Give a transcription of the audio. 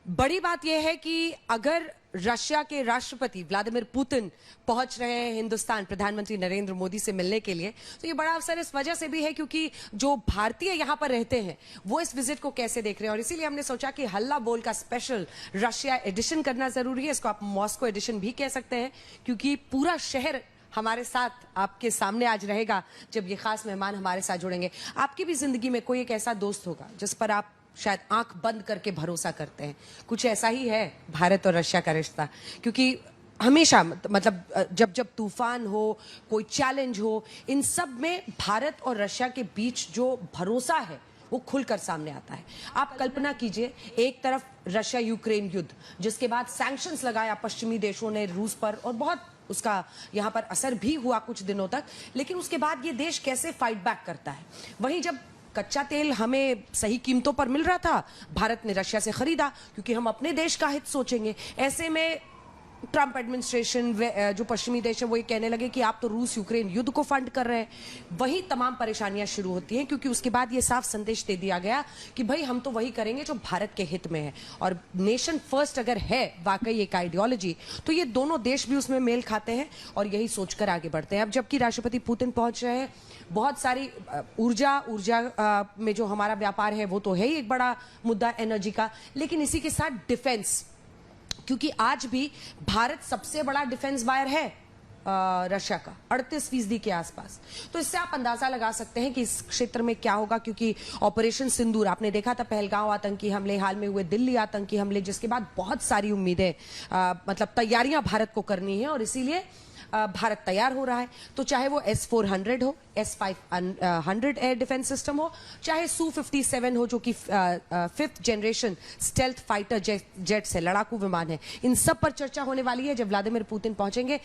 बड़ी बात यह है कि अगर रशिया के राष्ट्रपति व्लादिमीर पुतिन पहुंच रहे हैं हिंदुस्तान प्रधानमंत्री नरेंद्र मोदी से मिलने के लिए, तो ये बड़ा अवसर इस वजह से भी है क्योंकि जो भारतीय यहां पर रहते हैं वो इस विजिट को कैसे देख रहे हैं। और इसीलिए हमने सोचा कि हल्ला बोल का स्पेशल रशिया एडिशन करना जरूरी है। इसको आप मॉस्को एडिशन भी कह सकते हैं क्योंकि पूरा शहर हमारे साथ आपके सामने आज रहेगा जब ये खास मेहमान हमारे साथ जुड़ेंगे। आपकी भी जिंदगी में कोई एक ऐसा दोस्त होगा जिस पर आप शायद आंख बंद करके भरोसा करते हैं। कुछ ऐसा ही है भारत और रशिया का रिश्ता, क्योंकि हमेशा मतलब जब जब तूफान हो, कोई चैलेंज हो, इन सब में भारत और रशिया के बीच जो भरोसा है वो खुलकर सामने आता है। आप कल्पना कीजिए, एक तरफ रशिया यूक्रेन युद्ध, जिसके बाद सैंक्शंस लगाया पश्चिमी देशों ने रूस पर, और बहुत उसका यहाँ पर असर भी हुआ कुछ दिनों तक, लेकिन उसके बाद ये देश कैसे फाइट बैक करता है। वहीं जब कच्चा तेल हमें सही कीमतों पर मिल रहा था, भारत ने रशिया से खरीदा क्योंकि हम अपने देश का हित सोचेंगे। ऐसे में ट्रंप एडमिनिस्ट्रेशन, जो पश्चिमी देश है, वो ये कहने लगे कि आप तो रूस यूक्रेन युद्ध को फंड कर रहे हैं। वही तमाम परेशानियां शुरू होती हैं क्योंकि उसके बाद ये साफ संदेश दे दिया गया कि भाई हम तो वही करेंगे जो भारत के हित में है। और नेशन फर्स्ट अगर है वाकई एक आइडियोलॉजी, तो ये दोनों देश भी उसमें मेल खाते हैं और यही सोचकर आगे बढ़ते हैं। अब जबकि राष्ट्रपति पुतिन पहुंच रहे हैं, बहुत सारी ऊर्जा में जो हमारा व्यापार है वो तो है ही एक बड़ा मुद्दा एनर्जी का, लेकिन इसी के साथ डिफेंस, क्योंकि आज भी भारत सबसे बड़ा डिफेंस बायर है रशिया का 38% के आसपास। तो इससे आप अंदाजा लगा सकते हैं कि इस क्षेत्र में क्या होगा, क्योंकि ऑपरेशन सिंदूर आपने देखा था, पहलगांव आतंकी हमले, हाल में हुए दिल्ली आतंकी हमले, जिसके बाद बहुत सारी उम्मीदें मतलब तैयारियां भारत को करनी है और इसीलिए भारत तैयार हो रहा है। तो चाहे वो S-400 हो, S-500 एयर डिफेंस सिस्टम हो, चाहे Su-57 हो जो कि 5th generation stealth fighter jet से लड़ाकू विमान है, इन सब पर चर्चा होने वाली है जब व्लादिमीर पुतिन पहुंचेंगे।